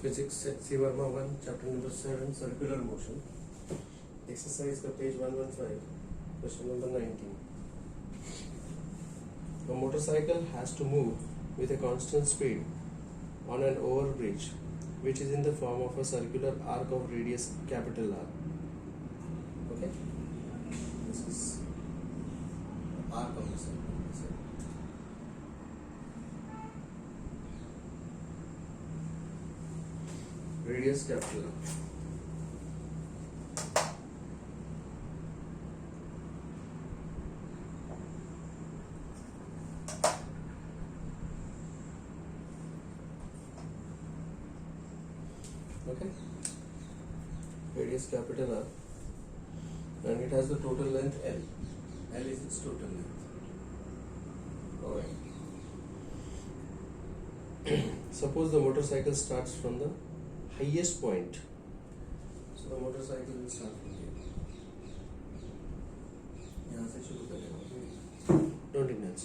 Physics at C Verma 1, chapter number 7, circular motion. Exercise का page 115, question number 19. A motorcycle has to move with a constant speed on an overbridge which is in the form of a circular arc of radius capital R. Okay? This is arc of the circle. Radius capital R. Okay, radius capital R, and it has the total length L. L is its total length. Alright. Suppose the motorcycle starts from the highest point. So the motorcycle will start from here. यहाँ से शुरू करेगा. Don't ignore.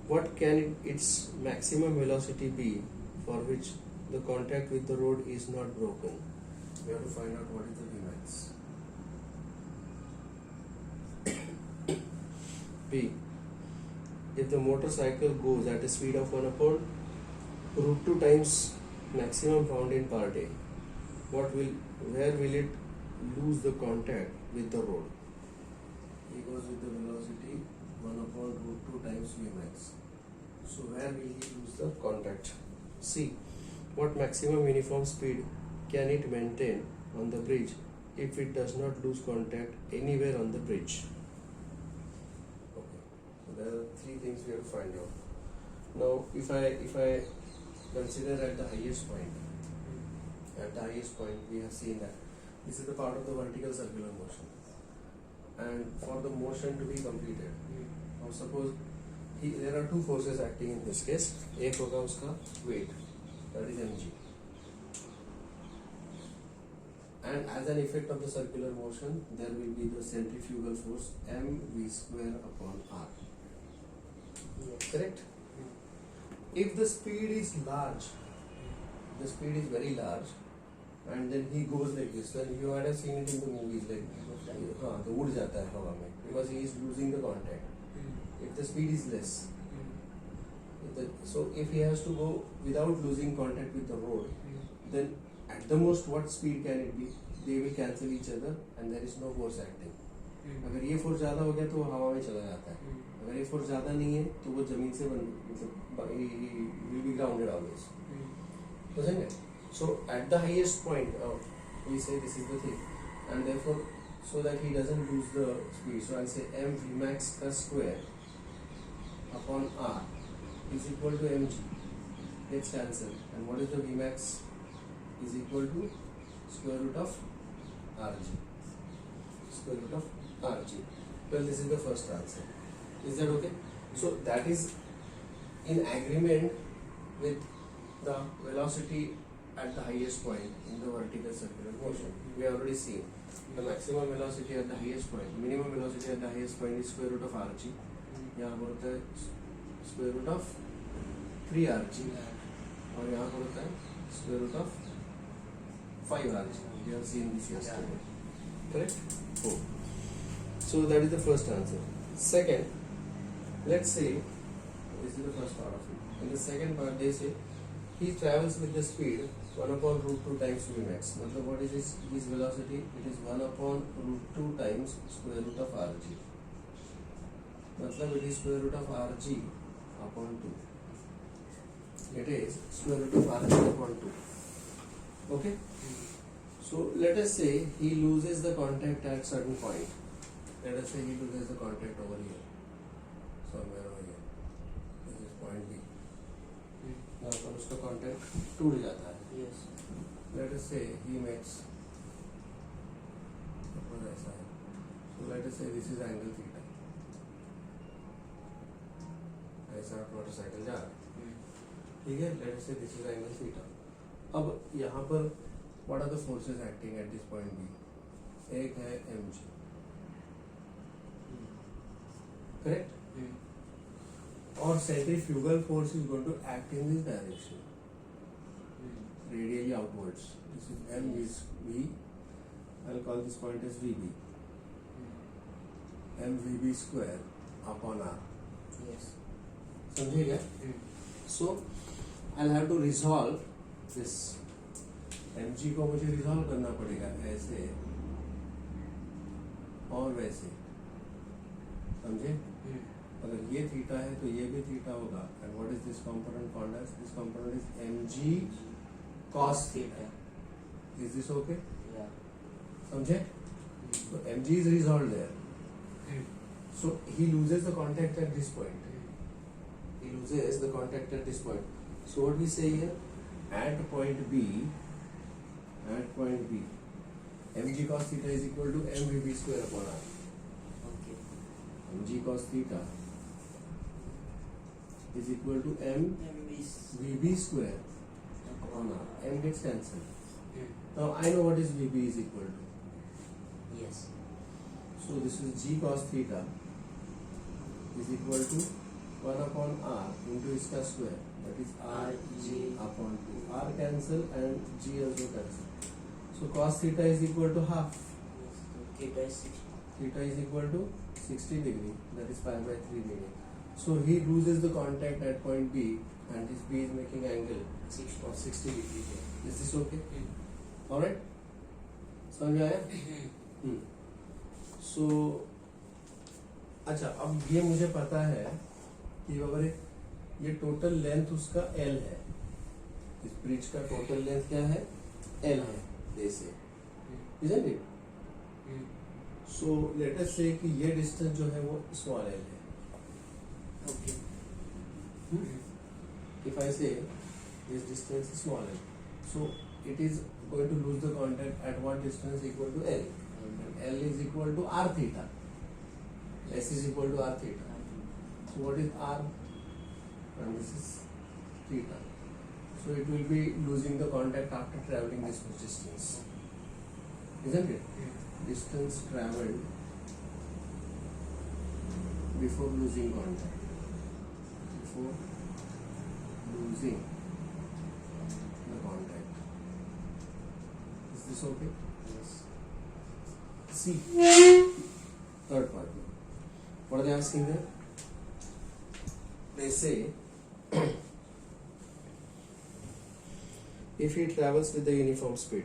What can its maximum velocity be for which the contact with the road is not broken? We have to find out what is the Vmax. B. If the motorcycle goes at a speed of 1 upon root 2 times maximum found in per day, where will it lose the contact with the road? He goes with the velocity 1 upon root 2 times Vmax. So where will he lose the contact? C. What maximum uniform speed can it maintain on the bridge if it does not lose contact anywhere on the bridge? Okay, so there are three things we have to find out. Now, if I consider at the highest point, we have seen that this is the part of the vertical circular motion, and for the motion to be completed, now suppose there are two forces acting in this case. एक होगा उसका weight, that is mg, and as an effect of the circular motion there will be the centrifugal force mv square upon r. Correct? If the speed is large, the speed is very large, and then he goes like this, then you might have seen it in the movies, like तो उड़ जाता है हवा में because he is losing the contact. If the speed is less, so if he has to go without losing contact with the road, then at the most what speed can it be? They will cancel each other and there is no force acting. अगर ये force ज़्यादा हो गया तो वो हवा में चला जाता है. अगर ये फोर्स ज़्यादा नहीं है तो वो जमीन से will be grounded always. समझेंगे? So at the highest point, we say this is the thing, and therefore so that he doesn't lose the speed, so I'll say m Vmax का square upon r is equal to mg. Let's cancel, and what is the Vmax? Is equal to square root of rg. Square root of rg. Well, this is the first answer. Is that okay? So that is in agreement with the velocity at the highest point in the vertical circular motion. We have already seen the maximum velocity at the highest point, minimum velocity at the highest point is square root of rg. यहाँ पर होता है square root of 3rg, और यहाँ पर होता है square root of 5rg. We have seen this yesterday. Correct? Oh. So that is the first answer. Second, let's say this is the first part of it. In the second part, they say he travels with the speed 1 upon root 2 times Vmax. मतलब what is his velocity? It is 1 upon root 2 times square root of rg. मतलब it is square root of rg upon 2. It is square root of rg upon 2. Okay? So let us say he loses the contact at certain point. Let us say he loses the contact over here, somewhere over here. This is point B. यहाँ पर उसका contact टूट जाता है. Yes. Let us say he makes, suppose ऐसा है. So let us say this is angle theta. ऐसा motorcycle जा रहा है. ठीक है. Let us say this is angle theta. अब यहाँ पर what are the forces acting at this point B? एक है mg. Correct? or centrifugal force is going to act in this direction. radially outwards. This is m is v. I'll call this point as vb. m vb square upon r. Yes. समझिएगा? So I'll have to resolve this. mg को मुझे resolve करना पड़ेगा ऐसे और वैसे, समझे? अगर ये थीटा है तो ये भी थीटा होगा. And what is this component called as? This component is mg cos theta. Is this okay? समझे? So mg is resolved there. So he loses the contact at this point. He loses the contact at this point. So what we say here? At point B, mg cos theta is equal to mvb square upon r. Okay. mg cos theta is equal to mvb square upon r. M gets cancelled. Now I know what is vb is equal to. Yes. So this is g cos theta is equal to 1 upon r into इसका square, that is r g upon 2. R cancel and g also cancel. So cos theta is equal to half. Theta is 60. Theta is equal to 60 degree, that is pi by 3 degree. So he loses the contact at point B and this B is making angle 60 degree here. Is this okay? Alright? समझ में आया? So अच्छा, अब ये मुझे पता है कि अगर ये टोटल लेंथ उसका L है, इस ब्रिज का टोटल लेंथ क्या है? L है, जैसे, isn't it? So let us say कि ये डिस्टेंस जो है वो स्मॉल l है. Okay. If I say this distance is small l, so it is going to lose the contact at what distance equal to L? And L is equal to r theta. S is equal to r theta. So what is r? And this is theta. So it will be losing the contact after traveling this much distance, isn't it? Distance traveled before losing contact. Before losing the contact. Is this okay? Yes. C. Third part. What are they asking there? They say if he travels with the uniform speed,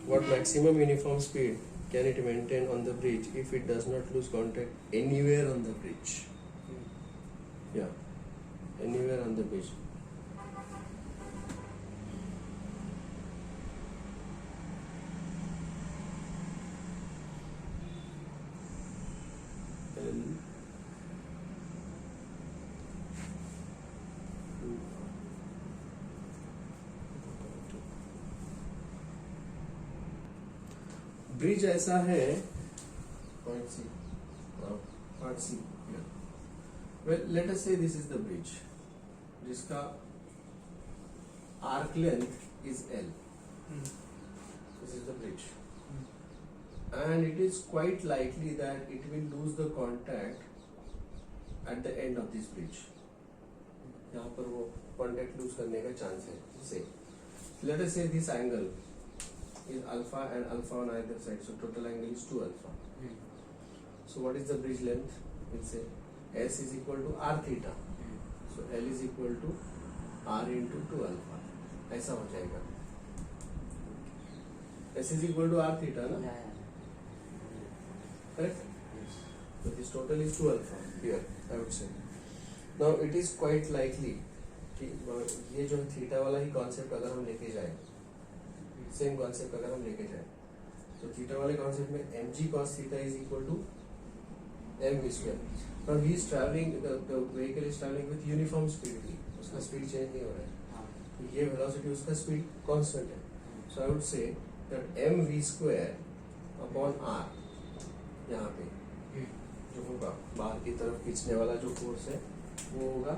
what maximum uniform speed can it maintain on the bridge if it does not lose contact anywhere on the bridge? Yeah, anywhere on the bridge. Bridge ऐसा है, point C, part C. Well let us say this is the bridge जिसका arc length is L. This is the bridge, and it is quite likely that it will lose the contact at the end of this bridge. यहाँ पर वो contact lose करने का chance है. Say, let us say this angle is alpha and alpha on either side, so total angle is 2 alpha. So what is the bridge length? We'll say S is equal to r theta. So L is equal to r into 2 alpha. ऐसा हो जाएगा. S is equal to r theta, ना? Correct? Yes. So this total is 2 alpha here, I would say. Now it is quite likely कि ये जो theta वाला ही concept अगर हम लेके जाए, सेम कॉन्सेप्ट अगर हम लेके जाए, तो थीटा वाले कॉन्सेप्ट में mg cos theta is equal to mv square. Now he is traveling, the vehicle is traveling with uniform speed भी, उसका स्पीड चेंज नहीं हो रहा है, तो ये वेलोसिटी उसका स्पीड कांस्टेंट है. So I would say that mv square upon r यहाँ पे जो होगा बाहर की तरफ खींचने वाला जो फोर्स है वो होगा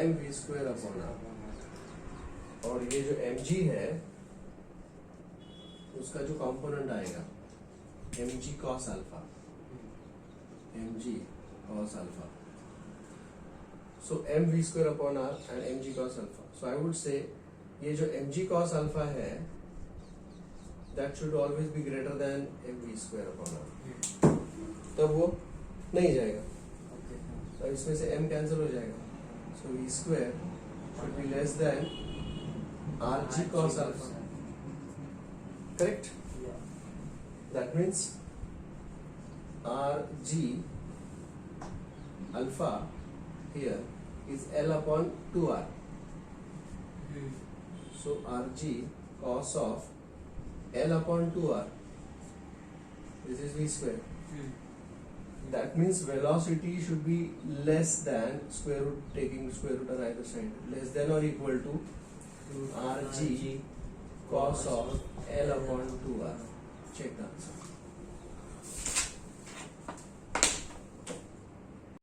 mv square upon r. और ये जो mg है उसका जो कंपोनेंट आएगा mg cos alpha. So mv square upon r and mg cos alpha. So I would say ये जो mg cos alpha है that should always be greater than mv square upon r. तब वो नहीं जाएगा. Okay. तो इसमें से m कैंसिल हो जाएगा. So v square should be less than rg cos alpha. Correct? Yeah. That means rg alpha here is L upon 2r. So rg cos of L upon 2r. This is v square. That means velocity should be less than square root, taking square root on either side, less than or equal to rg cos of L upon 2r. Check the answer.